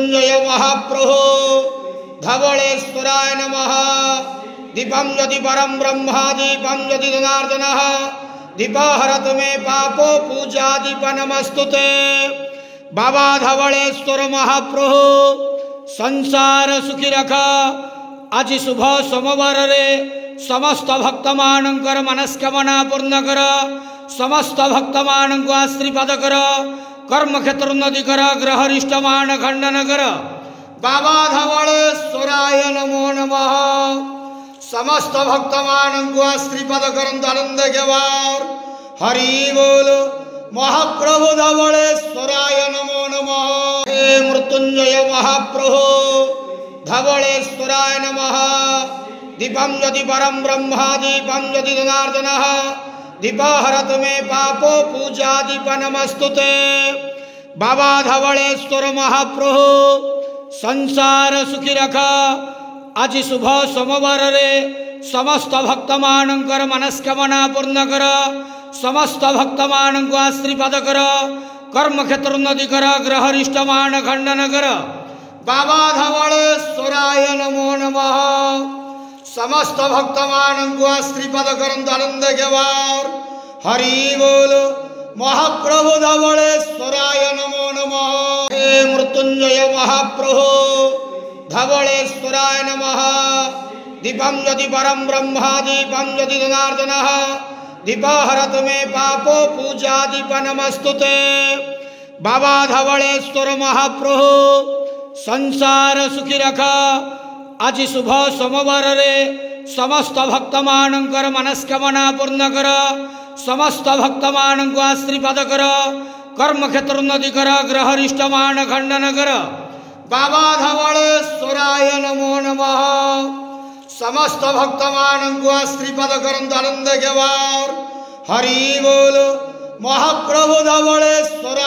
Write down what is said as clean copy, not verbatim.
मृत्युंजय महाप्रभु धवलेश्वराय नमः। दीपं यदि परम ब्रह्मा दीपं यदि जनार्दनः दीपहरतु मे पापो पूजा दीप नमस्तुते। बाबा धवलेश्वर महाप्रभु संसार सुखी रख। आज शुभ सोमवार रे समस्त भक्त मानकर मनस्कामना पूर्ण कर। समस्त भक्त मान को आशीर्वाद कर। कर्म क्षेत्र उन्नति कर। ग्रहरिष्ट मान खंडन कर। बाबा धवलेश्वराय नमो नमः। समस्त भक्त मान को आशीर्वाद कर। आनंद गेवार हरि बोल महाप्रभु धवलेश्वराय नमो नमः। हे मृत्युंजय महाप्रभु धवलेश्वराय नमः। दीपं यदि परम ब्रह्मा दीपं यदि जनार्दनः दीपहरतु मे पापो पूजा दीप नमस्तुते। बाबा धवलेश्वर महाप्रभु संसार सुखी रख। आज शुभ सोमवार रे समस्त भक्त मानकर मनस्कामना पूर्ण कर। समस्त भक्त मान को आशीर्वाद कर। कर्म क्षेत्र उन्नति कर। ग्रहरिष्ट मान खंडन कर। बाबा धवलेश्वराय नमो नमः। समस्त भक्त मान को आशीर्वाद कर। आनंद गेवार हरि बोल महाप्रभु धवलेश्वराय नमो नमः। हे मृत्युंजय महाप्रभु धवलेश्वराय नमः। दीपं यदि परम ब्रह्मा दीपं यदि जनार्दनः दीपहरतु मे पापो पूजा दीप नमस्तुते। बाबा धवलेश्वर महाप्रभु संसार सुखी रख। आज शुभ सोमवार रे समस्त भक्त मानकर मनस्कामना पूर्ण कर। समस्त भक्त मान को आशीर्वाद कर। कर्म क्षेत्र उन्नति कर। ग्रहरिष्ट मान खंडन कर। बाबा धवलेश्वराय नमो नमः। समस्त भक्त मान को आशीर्वाद कर। आनंद गेवार हरि बोल महाप्रभु धवलेश्वराय